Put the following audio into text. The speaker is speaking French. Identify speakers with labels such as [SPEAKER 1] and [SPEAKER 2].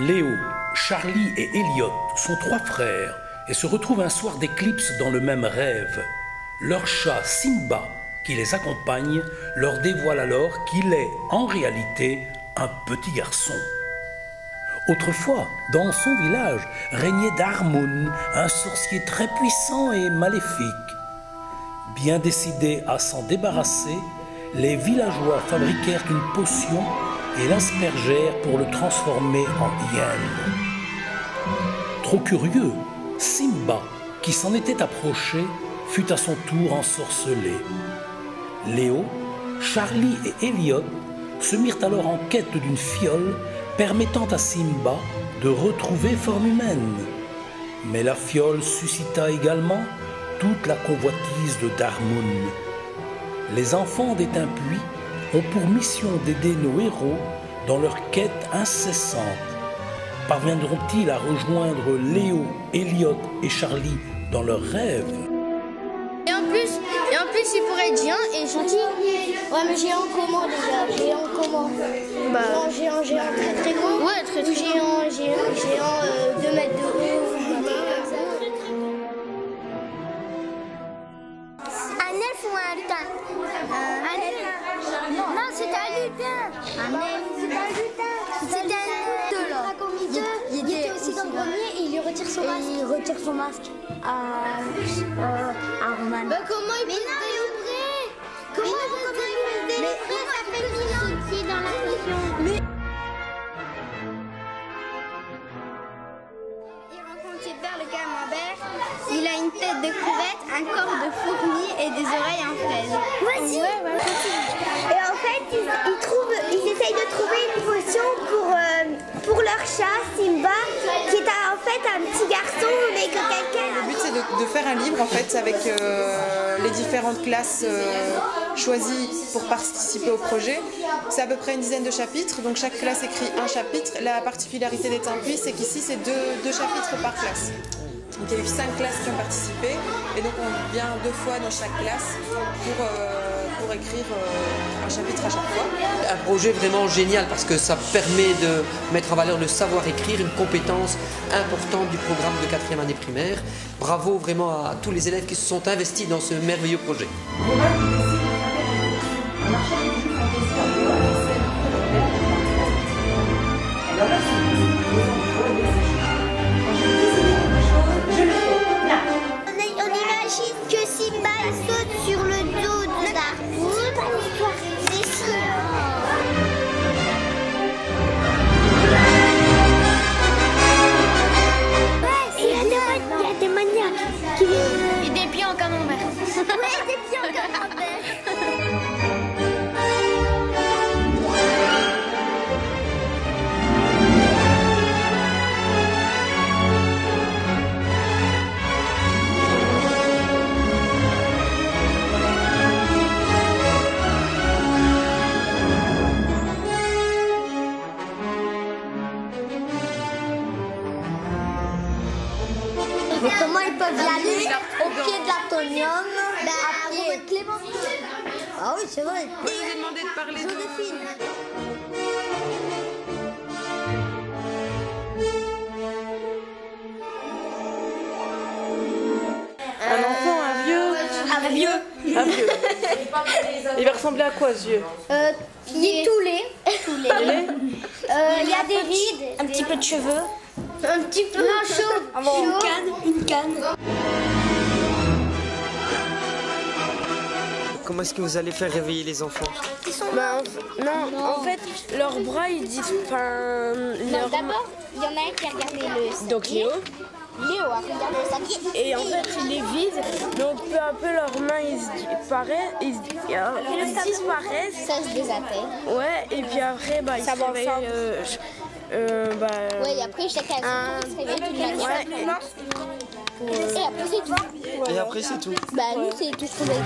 [SPEAKER 1] Léo, Charlie et Elliot sont 3 frères et se retrouvent un soir d'éclipse dans le même rêve. Leur chat Simba, qui les accompagne, leur dévoile alors qu'il est en réalité un petit garçon. Autrefois, dans son village, régnait Darmoun, un sorcier très puissant et maléfique. Bien décidés à s'en débarrasser, les villageois fabriquèrent une potion et l'aspergèrent pour le transformer en hyène. Trop curieux, Simba, qui s'en était approché, fut à son tour ensorcelé. Léo, Charlie et Elliot se mirent alors en quête d'une fiole permettant à Simba de retrouver forme humaine. Mais la fiole suscita également toute la convoitise de Darmoun. Les enfants d'Étain-Puits ont pour mission d'aider nos héros dans leur quête incessante. Parviendront-ils à rejoindre Léo, Elliot et Charlie dans leurs rêves?
[SPEAKER 2] Et en plus, il pourrait être géant et gentil.
[SPEAKER 3] Ouais, mais géant comment déjà? Géant comment?
[SPEAKER 2] Bah,
[SPEAKER 3] Géant très très grand?
[SPEAKER 2] Ouais, très très
[SPEAKER 3] grand. Géant 2 mètres de haut.
[SPEAKER 4] Un elfe ou un lutin? Un elfe. Non, c'était un lutin. Un elfe. C'était un lutin. C'était un deux là.
[SPEAKER 3] Il était aussi dans le grenier et il lui retire son masque.
[SPEAKER 4] Il retire son masque à Roman.
[SPEAKER 3] Bah comment il peut se délivrer? Comment il peut se délivrer? Ça fait 1000 ans qu'il est dans la potion.
[SPEAKER 2] il rencontre ses pères, le camembert. Il a une tête de crevette, un corps de fourmi et des oreilles en fraise.
[SPEAKER 4] Vas-y.
[SPEAKER 3] Et en fait, ils essayent de trouver une potion pour leur chat, Simba, qui est en fait un petit garçon, mais que quelqu'un...
[SPEAKER 5] Le but, c'est de faire un livre, en fait, avec les différentes classes choisies pour participer au projet. C'est à peu près une dizaine de chapitres, donc chaque classe écrit un chapitre. La particularité d'Étain-Puits, c'est qu'ici, c'est deux chapitres par classe. Donc il y a eu 5 classes qui ont participé, et donc on vient 2 fois dans chaque classe pour écrire un chapitre à chaque fois.
[SPEAKER 6] Un projet vraiment génial parce que ça permet de mettre en valeur le savoir-écrire, une compétence importante du programme de 4e année primaire. Bravo vraiment à tous les élèves qui se sont investis dans ce merveilleux projet.
[SPEAKER 3] On imagine que Simba saute sur le dos de Darmoun. Il y a des maniaques qui viennent.
[SPEAKER 2] Et des pieds en camembert.
[SPEAKER 3] Ouais, des pieds en camembert.
[SPEAKER 4] Mais comment ils peuvent y aller au pied de l'atonium à pied?
[SPEAKER 3] Clémentine.
[SPEAKER 4] Ah oui, c'est vrai.
[SPEAKER 5] Je vous ai demandé de parler de...
[SPEAKER 4] Joséphine.
[SPEAKER 5] Un enfant, un vieux. Un vieux. Il va ressembler à quoi, ce vieux?
[SPEAKER 3] Il est tout laid. Il y a des rides.
[SPEAKER 4] Un petit peu de cheveux.
[SPEAKER 3] Un petit peu chaud.
[SPEAKER 4] Une canne.
[SPEAKER 7] Comment est-ce que vous allez faire réveiller les enfants?
[SPEAKER 8] Non, en fait, leurs bras, ils disent...
[SPEAKER 3] D'abord, il y en a un qui a regardé le...
[SPEAKER 8] Donc Léo.
[SPEAKER 3] Léo a regardé le sac.
[SPEAKER 8] Et en fait, il les vide. Donc peu à peu, leurs mains, ils disparaissent.
[SPEAKER 3] Ça se désintègre.
[SPEAKER 8] Ouais, et puis après, ils se réveillent...
[SPEAKER 3] Ouais, et après, chacun a son tour, il se réveille d'une manière. Et après, c'est tout.
[SPEAKER 7] Et après, c'est tout.
[SPEAKER 3] Bah, nous, c'est tout ce qu'on a dit.